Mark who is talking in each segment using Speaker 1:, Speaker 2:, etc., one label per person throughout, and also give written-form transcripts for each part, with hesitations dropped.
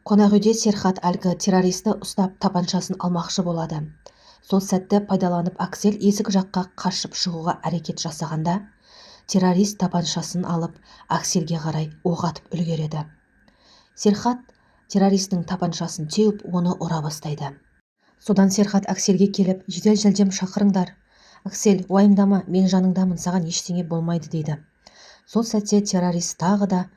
Speaker 1: Қонақ үйде Серхат әлгі террористті ұстап тапаншасын алмақшы болады. Сол сәтті пайдаланып Аксель есік жаққа қашып шығуға әрекет жасағанда, террорист тапаншасын алып Аксельге қарай оқ атып үлгереді. Серхат террористің тапаншасын теуіп, оны ұра бастайды. Содан Серхат Аксельге келіп, жедел жәрдем шақырыңдар. Аксель, уайымдама, мен жаныңдамын, саған ештеңе болмайды дейді. Сол сәтте террорист тағы да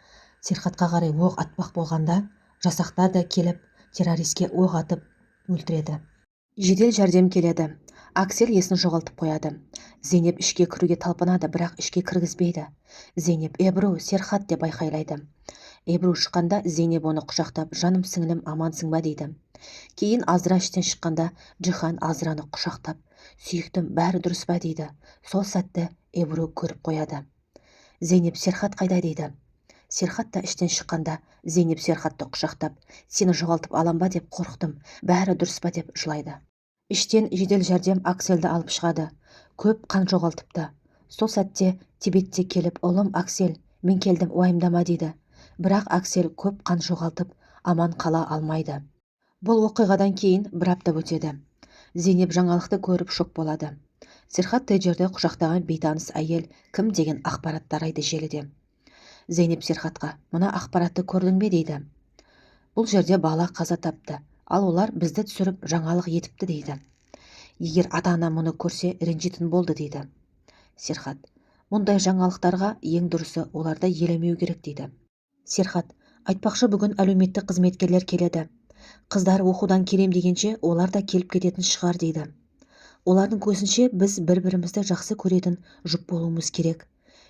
Speaker 1: Серхатқа қарай оқ атпақ болғанда, жасақтар да келіп, террористке оқ атып өлтіреді. Жедел жәрдем келеді. Аксель есін жоғалтып қояды. Зейнеп ішке кіруге талпынады, бірақ ішке кіргізбейді. Зейнеп, Эбру, Серхат деп айқайлайды. Эбру шыққанда Зейнеп оны құшақтап, жаным сіңілім амансың ба дейді. Кейін Азра іштен шыққанда Джихан Азраны құшақтап, сүйіктім, бәрі дұрыс па дейді. Сол сәтті Эбру көріп қояды. Зейнеп, Серхат қайда дейді. Серхат та іштен шыққанда Зейнеп Серхатты құшақтап, сені жоғалтып алам ба деп қорықтым, бәрі дұрыс па деп жылайды. Іштен жедел жәрдем Аксельді алып шығады. Көп қан жоғалтыпты. Сол сәтте Тибетте келіп, ұлым Аксель, мен келдім, уайымдама дейді. Бірақ Аксель көп қан жоғалтып, аман қала алмайды. Бұл оқиғадан кейін бір апта өтеді. Зейнеп жаңалықты көріп шок болады. Серхат Тейджерді құшақтаған бейтаныс әйел кім деген ақпарат тарайды желіде. Зейнеп Серхатқа, мына ақпаратты көрдің бе дейді. Бұл жерде бала қаза тапты, ал олар бізді түсіріп жаңалық етіпті дейді. Егер ата-ана мұны көрсе ренжитін болды дейді. Серхат, мұндай жаңалықтарға ең дұрысы оларды елемеу керек дейді. Серхат, айтпақшы бүгін әлеуметтік қызметкерлер келеді. Қыздар оқудан келем дегенше олар да келіп кететін шығар дейді. Олардың көзінше біз бір-бірімізді жақсы көретін жұп болуымыз керек.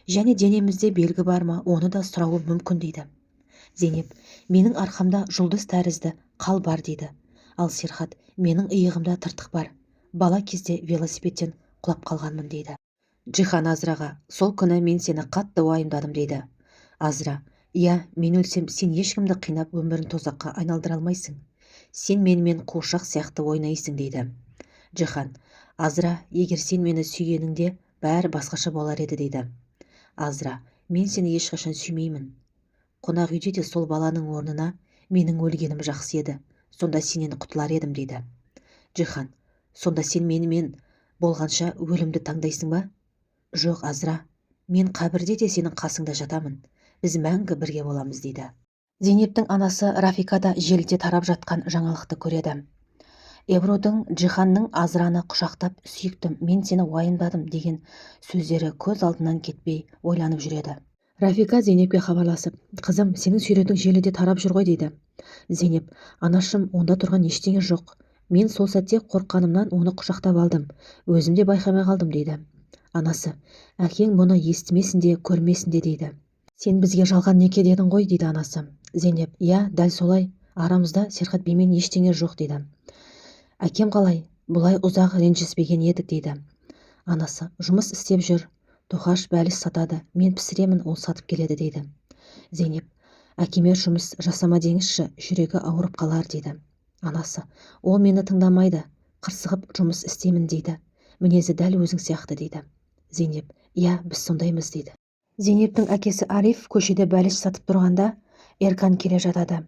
Speaker 1: Және денемізде белгі бар ма, оны да сұрауы мүмкін дейді. Зейнеп, менің арқамда жұлдыз тәрізді қал бар дейді. Ал Серхат, менің иығымда тыртық бар. Бала кезде велосипедтен құлап қалғанмын дейді. Джихан Азраға, сол күні мен сені қатты уайымдадым дейді. Азра, иә, мен өлсем сен ешкімді қинап өмірін тозаққа айналдыра алмайсың. Сен менімен қуыршақ сияқты ойнайсың дейді. Джихан, Азра, егер сен мені сүйгеніңде бәрі басқаша болар еді дейді. Азра, мен сені ешқашан сүймеймін. Қонақ үйде де сол баланың орнына менің өлгенім жақсы еді. Сонда сенен құтылар едім дейді. Джихан, сонда сен менімен болғанша өлімді таңдайсың ба? Жоқ, Азра, мен қабірде де сенің қасыңда жатамын. Біз мәңгі бірге боламыз дейді. Зейнептің анасы Рафика да желіде тарап жатқан жаңалықты көреді. Эбрудың Джиханның Азраны құшақтап, сүйіктім, мен сені уайымдадым деген сөздері көз алдынан кетпей ойланып жүреді. Рафика Зейнепке хабарласып, қызым, сенің суретің желіде тарап жүр ғой дейді. Зейнеп, анашым, онда тұрған ештеңе жоқ. Мен сол сәтте қорққанымнан оны құшақтап алдым. Өзім де байқамай қалдым дейді. Анасы, әкең бұны естімесін де, көрмесін де дейді. Сен бізге жалған неке дедің ғой дейді анасы. Зейнеп, иә, дәл солай. Арамызда Серхат бимен ештеңе жоқ дейді. Әкем қалай? Бұлай ұзақ ренжіспеген едік дейді. Анасы, жұмыс істеп жүр. Тоқаш бәліс сатады. Мен пісіремін, ол сатып келеді дейді. Зейнеп, әкеме жұмыс жасама деңізші, жүрегі ауырып қалар дейді. Анасы, ол мені тыңдамайды. Қырсығып жұмыс істеймін дейді. Мінезі дәл өзің сияқты дейді. Зейнеп, иә, біз сондаймыз дейді. Зейнептің әкесі Ариф көшеде бәліш сатып тұрғанда Эркан келе жатады.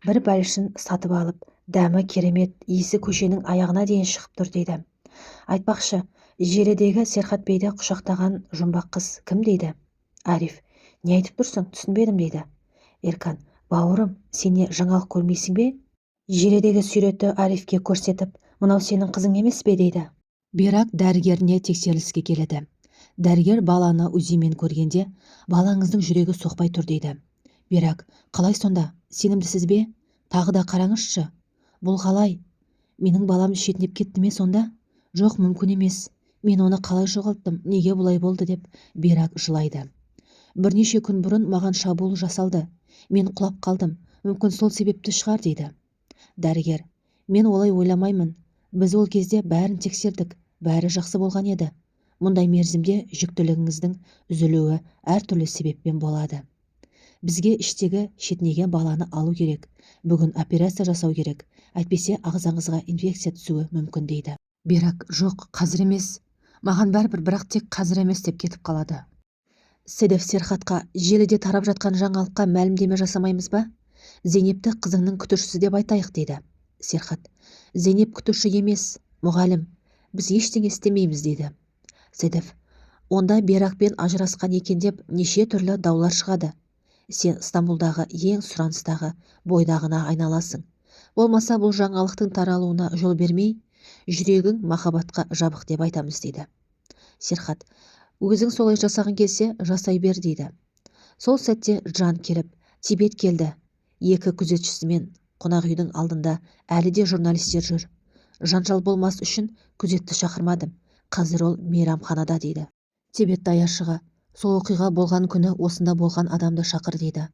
Speaker 1: Бір бәлішін сатып алып, дәмі керемет, иісі көшенің аяғына дейін шығып тұр дейді. Айтпақшы, желідегі Серхат бейді құшақтаған жұмбақ қыз кім дейді? Ариф, не айтып тұрсың, түсінбедім дейді. Эркан, бауырым, сен не жаңалық көрмейсің бе? Желідегі суретті Арифке көрсетіп, мынау сенің қызың емес пе дейді. Бирак дәрігеріне тексеріліске келеді. Дәрігер баланы УЗИмен көргенде, балаңыздың жүрегі соқпай тұр дейді. Бирак, қалай сонда? Сенімдісіз бе? Тағы да қараңызшы. Бұл қалай? Менің балам шетінеп кетті ме сонда? Жоқ, мүмкін емес. Мен оны қалай жоғалттым, неге бұлай болды деп Бирак жылайды. Бірнеше күн бұрын маған шабуыл жасалды. Мен құлап қалдым. Мүмкін сол себепті шығар дейді. Дәрігер, мен олай ойламаймын. Біз ол кезде бәрін тексердік. Бәрі жақсы болған еді. Мұндай мерзімде жүктілігіңіздің үзілуі әртүрлі себеппен болады. Бізге іштегі шетінеген баланы алу керек. Бүгін операция жасау керек. Әйтпесе ағзаңызға инфекция түсуі мүмкін дейді. Бирак, жоқ, қазір емес. Маған бәрібір, бірақ тек қазір емес деп кетіп қалады. Седеф Серхатқа желіде тарап жатқан жаңалыққа мәлімдеме жасамаймыз ба? Зейнепті қызыңның күтушісі деп айтайық дейді. Серхат: Зейнеп күтуші емес, мұғалім. Біз ештеңе істемейміз дейді. Седеф: онда Берақпен ажырасқан екен деп неше түрлі даулар шығады. Сен Стамбулдағы ең сұраныстағы бойдағына айналасың. Болмаса бұл жаңалықтың таралуына жол бермей, жүрегің махаббатқа жабық деп айтамыз дейді. Серхат: өзің солай жасағың келсе, жасай бер дейді. Сол сәтте Жан келіп, Тибет келді. Екі күзетшісімен қонақ үйдің алдында әлі де журналистер жүр. Жанжал болмас үшін күзетті шақырмадым. Қазір ол мейрамханада дейді. Тибет даяшыға: сол оқиға болған күні осында болған адамды шақыр дейді.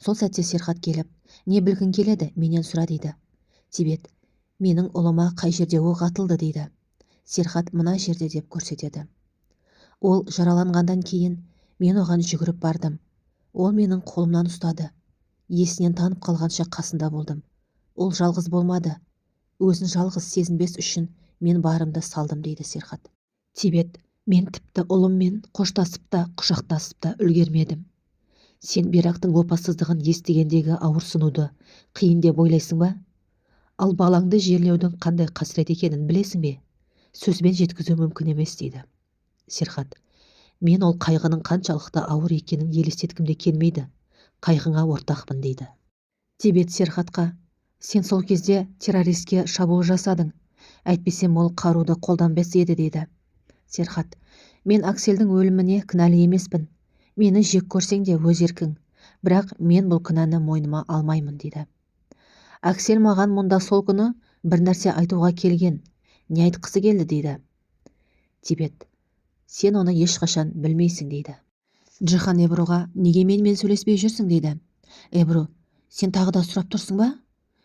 Speaker 1: Сол сәтте Серхат келіп, не білгің келеді, менен сұра дейді. Тибет: менің ұлыма қай жерде оқ атылды дейді. Серхат мына жерде деп көрсетеді. Ол жараланғандан кейін мен оған жүгіріп бардым. Ол менің қолымнан ұстады. Есінен танып қалғанша қасында болдым. Ол жалғыз болмады. Өзін жалғыз сезінбес үшін мен барымды салдым дейді Серхат. Тибет: мен тіпті ұлыммен қоштасып та, құшақтасып та үлгермедім. Сен Берақтың опасыздығын естігендегі ауырсынуды қиын деп ойлайсың ба? Ал балаңды жерлеудің қандай қасірет екенін білесің бе? Сөзбен жеткізу мүмкін емес дейді. Серхат: мен ол қайғының қаншалықты ауыр екенін елестеткімде келмейді. Қайғыңа ортақпын дейді. Тибет Серхатқа: сен сол кезде террористке шабуыл жасадың. Әйтпесем ол қаруды қолданбас еді дейді. Серхат: мен Аксельдің өліміне кінәлі емеспін. Мені жек көрсең де өз еркің. Бірақ мен бұл кінәні мойныма алмаймын дейді. Аксель маған мұнда сол күні бір нәрсе айтуға келген. Не айтқысы келді дейді. Тибет: сен оны ешқашан білмейсің дейді. Джихан Эбруға: неге менімен сөйлеспей жүрсің дейді. Эбру: сен тағы да сұрап тұрсың ба?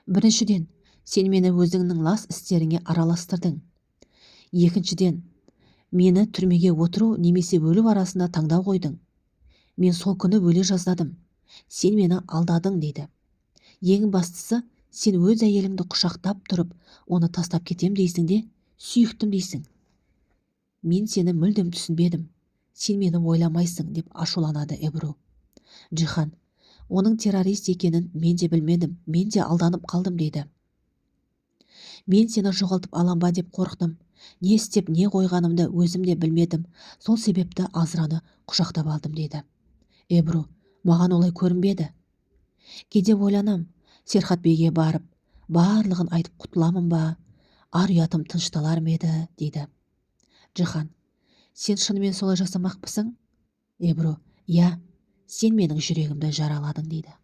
Speaker 1: Біріншіден, сен мені өзіңнің лас істеріңе араластырдың. Екіншіден, мені түрмеге отыру немесе өлу арасында таңдау қойдың. Мен сол күні өле жаздадым. Сен мені алдадың дейді. Ең бастысы, сен өз әйеліңді құшақтап тұрып, оны тастап кетем дейсің де, сүйіктім дейсің. Мен сені мүлдем түсінбедім. Сен мені ойламайсың деп ашуланады Эбру. Джихан: оның террорист екенін мен де білмедім, мен де алданып қалдым дейді. Мен сені жоғалтып алам ба деп қорықтым. Не істеп не қойғанымды өзім де білмедім. Сол себепті Азраны құшақтап алдым дейді. Эбру: маған олай көрінбеді. Кейде ойланам, Серхат бейге барып, барлығын айтып құтыламын ба, ар ұятым тынышталар ма еді дейді. Джихан: сен шынымен солай жасамақпысың? Эбру: иә, сен менің жүрегімді жараладың дейді.